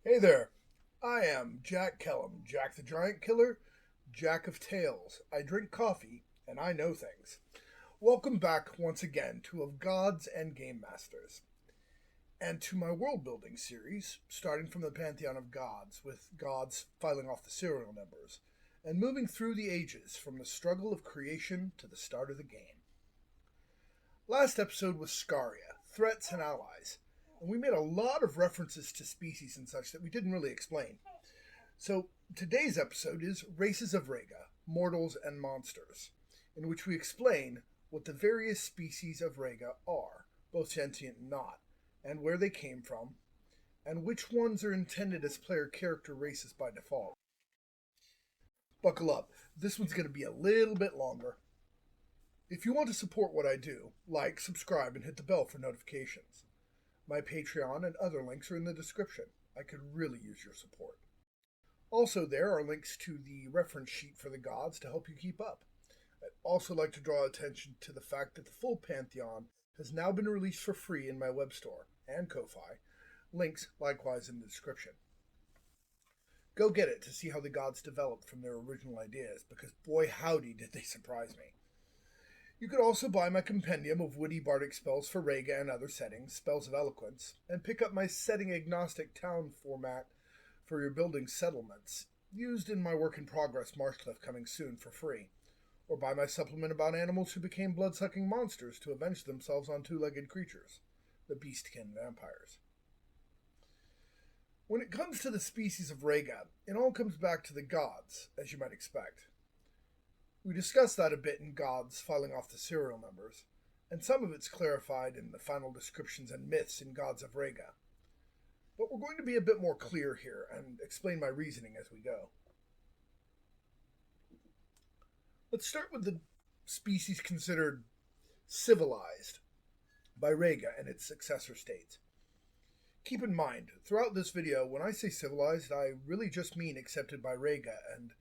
Hey there, I am Jack Kellum, Jack the Giant Killer, Jack of Tales. I drink coffee, and I know things. Welcome back once again to Of Gods and Gamemasters, and to my world building series, starting from the Pantheon of Gods, with gods filing off the serial numbers, and moving through the ages from the struggle of creation to the start of the game. Last episode was Scaria, Threats and Allies, and we made a lot of references to species and such that we didn't really explain. So today's episode is Races of Rega, Mortals and Monsters, in which we explain what the various species of Rega are, both sentient and not, and where they came from, and which ones are intended as player character races by default. Buckle up, this one's going to be a little bit longer. If you want to support what I do, like, subscribe, and hit the bell for notifications. My Patreon and other links are in the description. I could really use your support. Also, there are links to the reference sheet for the gods to help you keep up. I'd also like to draw attention to the fact that the full Pantheon has now been released for free in my web store and Ko-Fi. Links likewise in the description. Go get it to see how the gods developed from their original ideas, because boy howdy did they surprise me. You could also buy my compendium of witty bardic spells for Rega and other settings, Spells of Eloquence, and pick up my setting-agnostic town format for your building settlements, used in my work-in-progress Marshcliff coming soon for free, or buy my supplement about animals who became blood-sucking monsters to avenge themselves on two-legged creatures, the beastkin vampires. When it comes to the species of Rega, it all comes back to the gods, as you might expect. We discussed that a bit in Gods filing off the serial numbers, and some of it's clarified in the final descriptions and myths in Gods of Rega. But we're going to be a bit more clear here and explain my reasoning as we go. Let's start with the species considered civilized by Rega and its successor states. Keep in mind, throughout this video, when I say civilized, I really just mean accepted by Rega and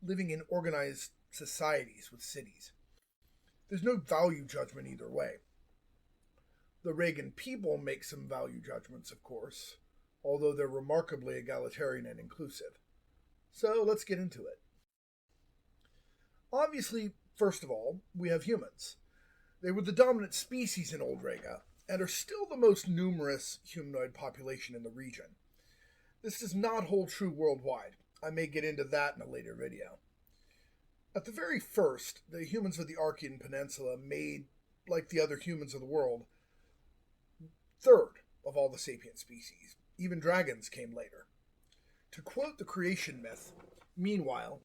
living in organized societies with cities. There's no value judgment either way. The Regan people make some value judgments, of course, although they're remarkably egalitarian and inclusive. So let's get into it. Obviously, first of all, we have humans. They were the dominant species in Old Rega, and are still the most numerous humanoid population in the region. This does not hold true worldwide. I may get into that in a later video. At the very first, the humans of the Archean Peninsula made, like the other humans of the world, third of all the sapient species. Even dragons came later. To quote the creation myth, meanwhile,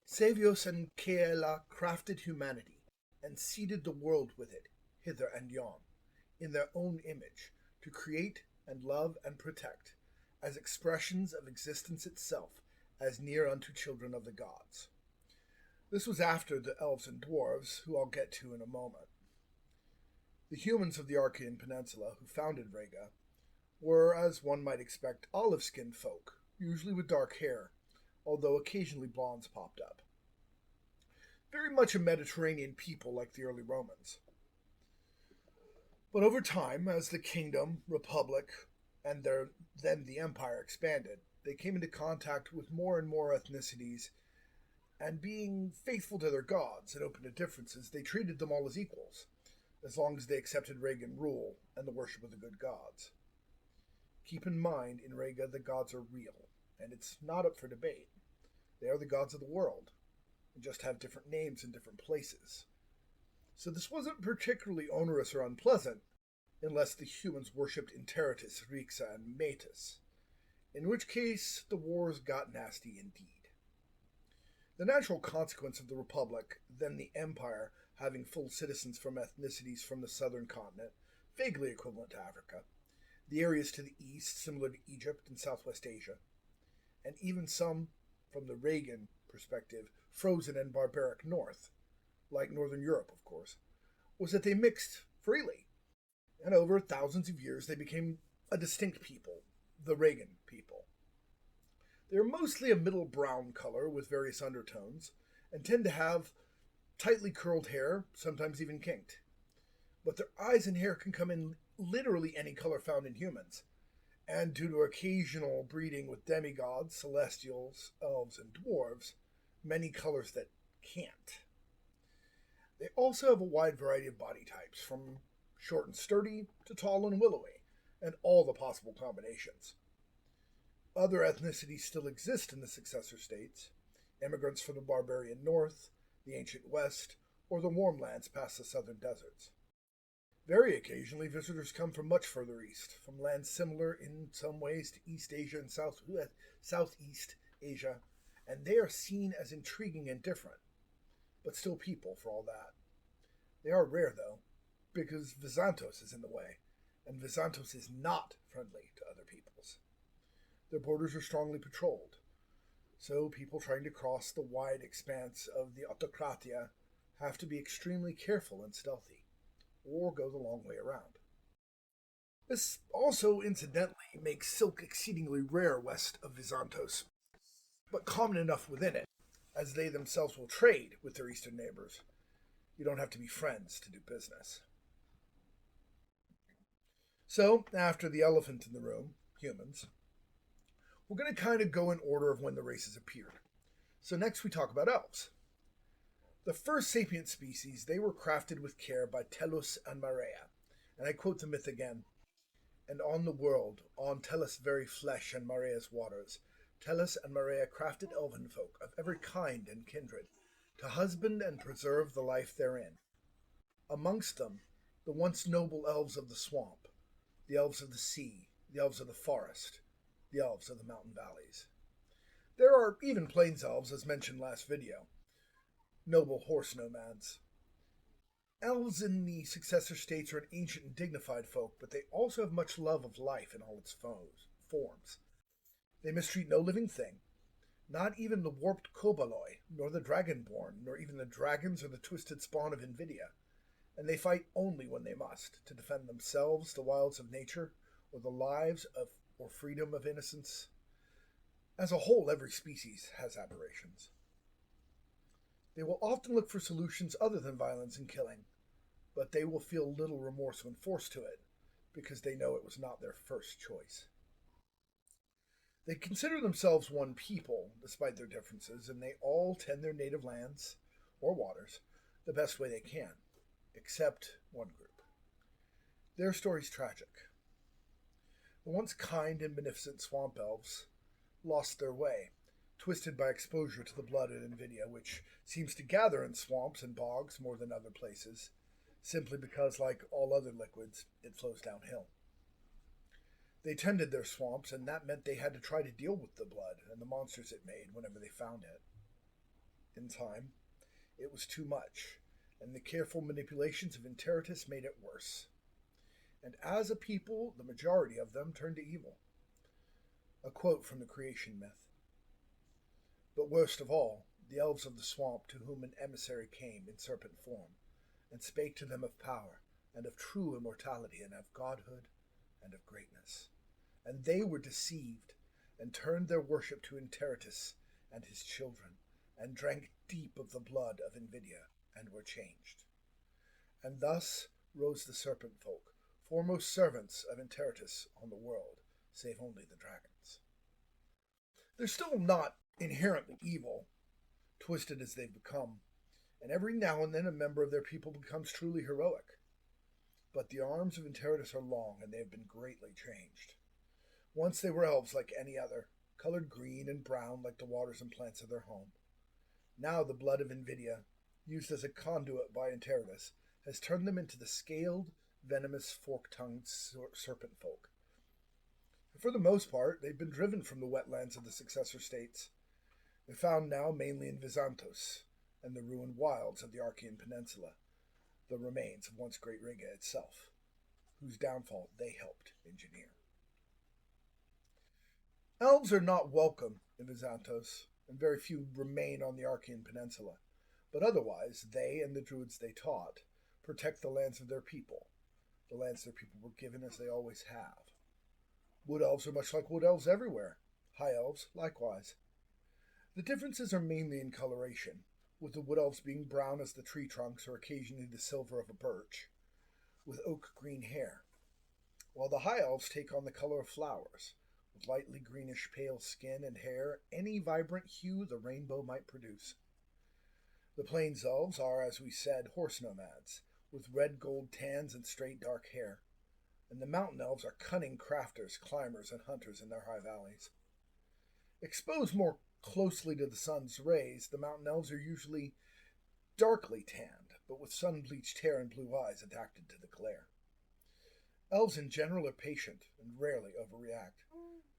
Savios and Keela crafted humanity, and seeded the world with it, hither and yon, in their own image, to create and love and protect, as expressions of existence itself, as near unto children of the gods. This was after the elves and dwarves, who I'll get to in a moment. The humans of the Archean Peninsula, who founded Rega, were, as one might expect, olive-skinned folk, usually with dark hair, although occasionally blondes popped up. Very much a Mediterranean people like the early Romans. But over time, as the kingdom, republic, and then the empire expanded, they came into contact with more and more ethnicities, and being faithful to their gods and open to differences, they treated them all as equals, as long as they accepted Regan rule and the worship of the good gods. Keep in mind, in Rega, the gods are real, and it's not up for debate. They are the gods of the world, and just have different names in different places. So this wasn't particularly onerous or unpleasant, unless the humans worshipped Interitus, Rixa, and Metis, in which case the wars got nasty indeed. The natural consequence of the Republic, then the Empire, having full citizens from ethnicities from the southern continent, vaguely equivalent to Africa, the areas to the east similar to Egypt and Southwest Asia, and even some, from the Regan perspective, frozen and barbaric north, like Northern Europe, of course, was that they mixed freely, and over thousands of years they became a distinct people, the Regan people. They are mostly a middle brown color with various undertones, and tend to have tightly curled hair, sometimes even kinked. But their eyes and hair can come in literally any color found in humans, and due to occasional breeding with demigods, celestials, elves, and dwarves, many colors that can't. They also have a wide variety of body types, from short and sturdy to tall and willowy, and all the possible combinations. Other ethnicities still exist in the successor states, immigrants from the barbarian north, the ancient west, or the warm lands past the southern deserts. Very occasionally, visitors come from much further east, from lands similar in some ways to East Asia and Southeast Asia, and they are seen as intriguing and different, but still people for all that. They are rare, though, because Vizantos is in the way, and Vizantos is not friendly to other peoples. Their borders are strongly patrolled, so people trying to cross the wide expanse of the Autokratia have to be extremely careful and stealthy, or go the long way around. This also, incidentally, makes silk exceedingly rare west of Vizantos, but common enough within it, as they themselves will trade with their eastern neighbors. You don't have to be friends to do business. So, after the elephant in the room, humans, we're going to kind of go in order of when the races appeared. So next we talk about elves. The first sapient species, they were crafted with care by Tellus and Marea. And I quote the myth again. And on the world, on Tellus' very flesh and Marea's waters, Tellus and Marea crafted elven folk of every kind and kindred, to husband and preserve the life therein. Amongst them, the once noble elves of the swamp, the elves of the sea, the elves of the forest, the elves of the mountain valleys. There are even plains elves, as mentioned last video, noble horse nomads. Elves in the successor states are an ancient and dignified folk, but they also have much love of life in all its forms. They mistreat no living thing, not even the warped koboloi, nor the dragonborn, nor even the dragons or the twisted spawn of Invidia, and they fight only when they must, to defend themselves, the wilds of nature, or the lives of or freedom of innocence. As a whole, every species has aberrations. They will often look for solutions other than violence and killing, but they will feel little remorse when forced to it, because they know it was not their first choice. They consider themselves one people, despite their differences, and they all tend their native lands, or waters, the best way they can, except one group. Their story's tragic. The once kind and beneficent swamp elves lost their way, twisted by exposure to the blood of Invidia, which seems to gather in swamps and bogs more than other places, simply because, like all other liquids, it flows downhill. They tended their swamps, and that meant they had to try to deal with the blood and the monsters it made whenever they found it. In time, it was too much, and the careful manipulations of Interitus made it worse. And as a people, the majority of them turned to evil. A quote from the creation myth. But worst of all, the elves of the swamp, to whom an emissary came in serpent form, and spake to them of power, and of true immortality, and of godhood, and of greatness. And they were deceived, and turned their worship to Interitus and his children, and drank deep of the blood of Invidia, and were changed. And thus rose the serpent folk, foremost servants of Interitus on the world, save only the dragons. They're still not inherently evil, twisted as they've become, and every now and then a member of their people becomes truly heroic. But the arms of Interitus are long, and they have been greatly changed. Once they were elves like any other, colored green and brown like the waters and plants of their home. Now the blood of Invidia, used as a conduit by Interitus, has turned them into the scaled, venomous, fork-tongued serpent folk. For the most part, they've been driven from the wetlands of the successor states. They're found now mainly in Vizantos and the ruined wilds of the Archean Peninsula, the remains of once Great Rega itself, whose downfall they helped engineer. Elves are not welcome in Vizantos, and very few remain on the Archean Peninsula, but otherwise they and the druids they taught protect the lands of their people, the lands their people were given as they always have. Wood elves are much like wood elves everywhere, high elves likewise. The differences are mainly in coloration, with the wood elves being brown as the tree trunks or occasionally the silver of a birch, with oak green hair. while the high elves take on the color of flowers, with lightly greenish pale skin and hair, any vibrant hue the rainbow might produce. The plains elves are, as we said, horse nomads, with red gold tans and straight dark hair, and the mountain elves are cunning crafters, climbers, and hunters in their high valleys. Exposed more closely to the sun's rays, the mountain elves are usually darkly tanned, but with sun-bleached hair and blue eyes adapted to the glare. Elves in general are patient and rarely overreact.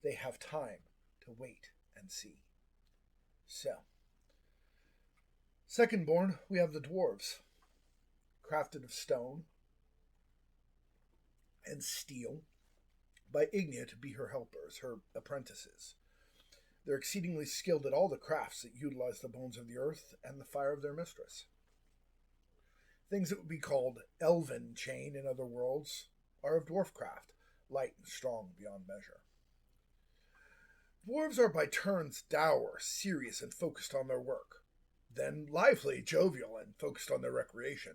They have time to wait and see. So, secondborn, we have the dwarves, crafted of stone and steel by Ignia to be her helpers, her apprentices. They're exceedingly skilled at all the crafts that utilize the bones of the earth and the fire of their mistress. Things that would be called elven chain in other worlds are of dwarf craft, light and strong beyond measure. Dwarves are by turns dour, serious, and focused on their work, then lively, jovial, and focused on their recreation.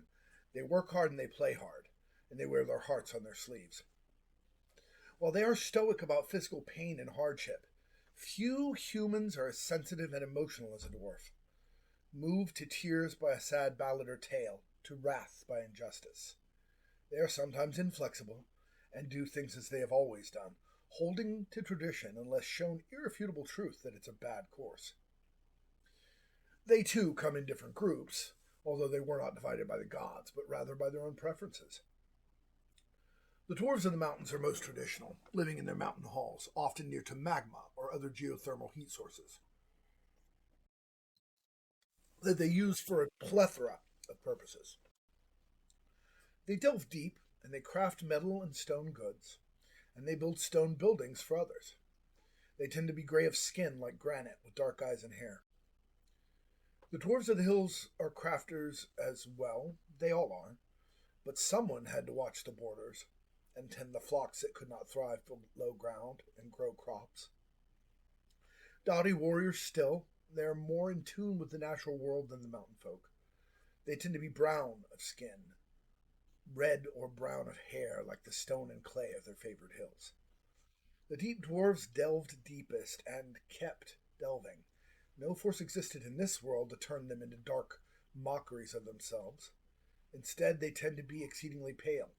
They work hard and they play hard, and they wear their hearts on their sleeves. While they are stoic about physical pain and hardship, few humans are as sensitive and emotional as a dwarf, moved to tears by a sad ballad or tale, to wrath by injustice. They are sometimes inflexible, and do things as they have always done, holding to tradition unless shown irrefutable truth that it's a bad course. They too come in different groups, although they were not divided by the gods, but rather by their own preferences. The dwarves of the mountains are most traditional, living in their mountain halls, often near to magma or other geothermal heat sources, that they use for a plethora of purposes. They delve deep, and they craft metal and stone goods, and they build stone buildings for others. They tend to be gray of skin like granite, with dark eyes and hair. The dwarves of the hills are crafters as well, they all are, but someone had to watch the borders and tend the flocks that could not thrive below ground and grow crops. Doughty warriors still, they are more in tune with the natural world than the mountain folk. They tend to be brown of skin, red or brown of hair like the stone and clay of their favored hills. The deep dwarves delved deepest and kept delving. No force existed in this world to turn them into dark mockeries of themselves. Instead, they tend to be exceedingly pale,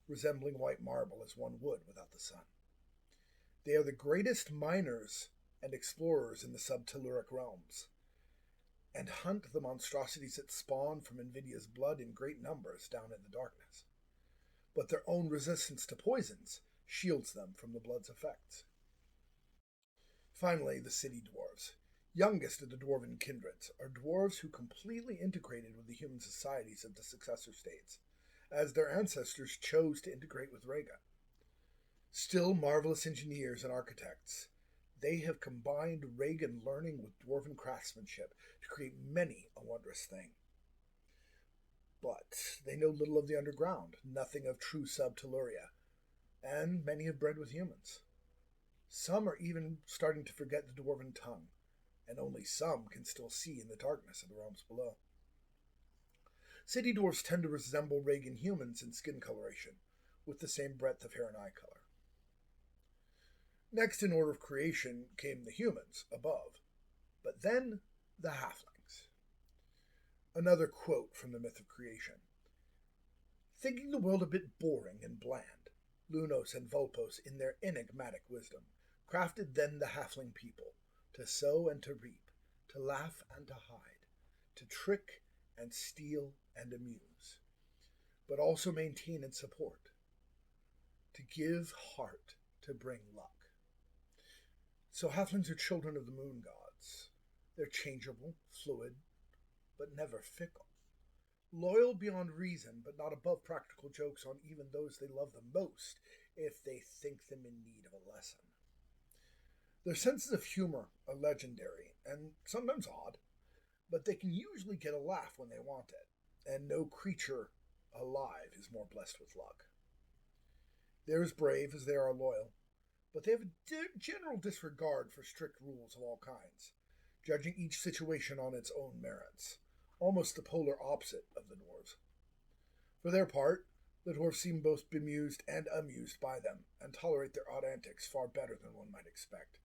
resembling white marble as one would without the sun. They are the greatest miners and explorers in the subtelluric realms, and hunt the monstrosities that spawn from Invidia's blood in great numbers down in the darkness. But their own resistance to poisons shields them from the blood's effects. Finally, the city dwarves, youngest of the dwarven kindreds, are dwarves who completely integrated with the human societies of the successor states, as their ancestors chose to integrate with Rega. Still marvelous engineers and architects, they have combined Regan learning with dwarven craftsmanship to create many a wondrous thing. But they know little of the underground, nothing of true subtelluria, and many have bred with humans. Some are even starting to forget the dwarven tongue, and only some can still see in the darkness of the realms below. City dwarves tend to resemble Regan humans in skin coloration, with the same breadth of hair and eye color. Next in order of creation came the humans, above, but then the halflings. Another quote from the myth of creation. Thinking the world a bit boring and bland, Lunos and Vulpos, in their enigmatic wisdom, crafted then the halfling people, to sow and to reap, to laugh and to hide, to trick and steal and amuse, but also maintain and support, to give heart, to bring luck. So halflings are children of the moon gods. They're changeable, fluid, but never fickle. Loyal beyond reason, but not above practical jokes on even those they love the most, if they think them in need of a lesson. Their senses of humor are legendary, and sometimes odd, but they can usually get a laugh when they want it, and no creature alive is more blessed with luck. They're as brave as they are loyal, but they have a general disregard for strict rules of all kinds, judging each situation on its own merits, almost the polar opposite of the dwarves. For their part, The dwarves seem both bemused and amused by them, and tolerate their odd antics far better than one might expect.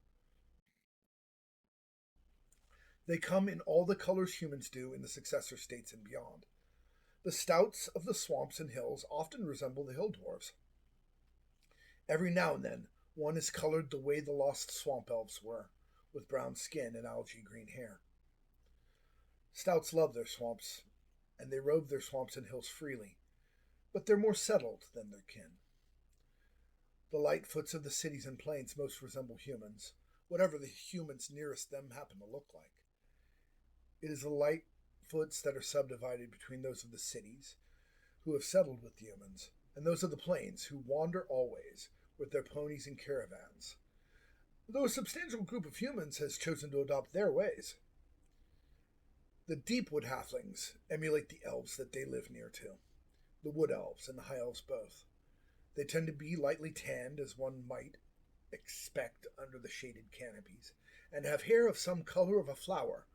They come in all the colors humans do in the successor states and beyond. The stouts of the swamps and hills often resemble the hill dwarves. Every now and then, one is colored the way the lost swamp elves were, with brown skin and algae green hair. Stouts love their swamps, and they rove their swamps and hills freely, but they're more settled than their kin. The Lightfoots of the cities and plains most resemble humans, whatever the humans nearest them happen to look like. It is the Lightfoots that are subdivided between those of the cities, who have settled with the humans, and those of the plains, who wander always with their ponies and caravans, though a substantial group of humans has chosen to adopt their ways. The Deepwood Halflings emulate the elves that they live near to, the Wood Elves and the High Elves both. They tend to be lightly tanned, as one might expect under the shaded canopies, and have hair of some color of a flower,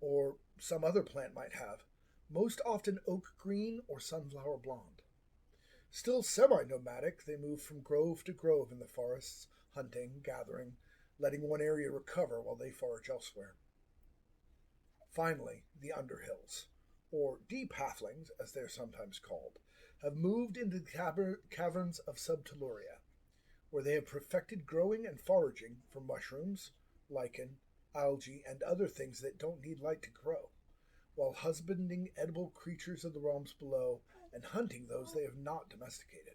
or some other plant might have, most often oak green or sunflower blonde. Still semi-nomadic, they move from grove to grove in the forests, hunting, gathering, letting one area recover while they forage elsewhere. Finally, the Underhills, or Deep Halflings, as they are sometimes called, have moved into the caverns of Subtelluria, where they have perfected growing and foraging for mushrooms, lichen, algae, and other things that don't need light to grow, while husbanding edible creatures of the realms below and hunting those they have not domesticated.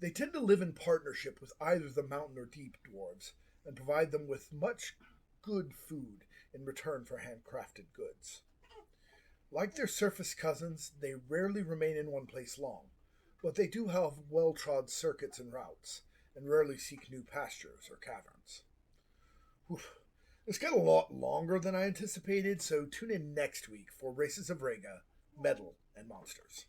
They tend to live in partnership with either the mountain or deep dwarves, and provide them with much good food in return for handcrafted goods. Like their surface cousins, they rarely remain in one place long, but they do have well-trod circuits and routes, and rarely seek new pastures or caverns. Whew. This got a lot longer than I anticipated, so tune in next week for Races of Rega, Metal, and Monsters.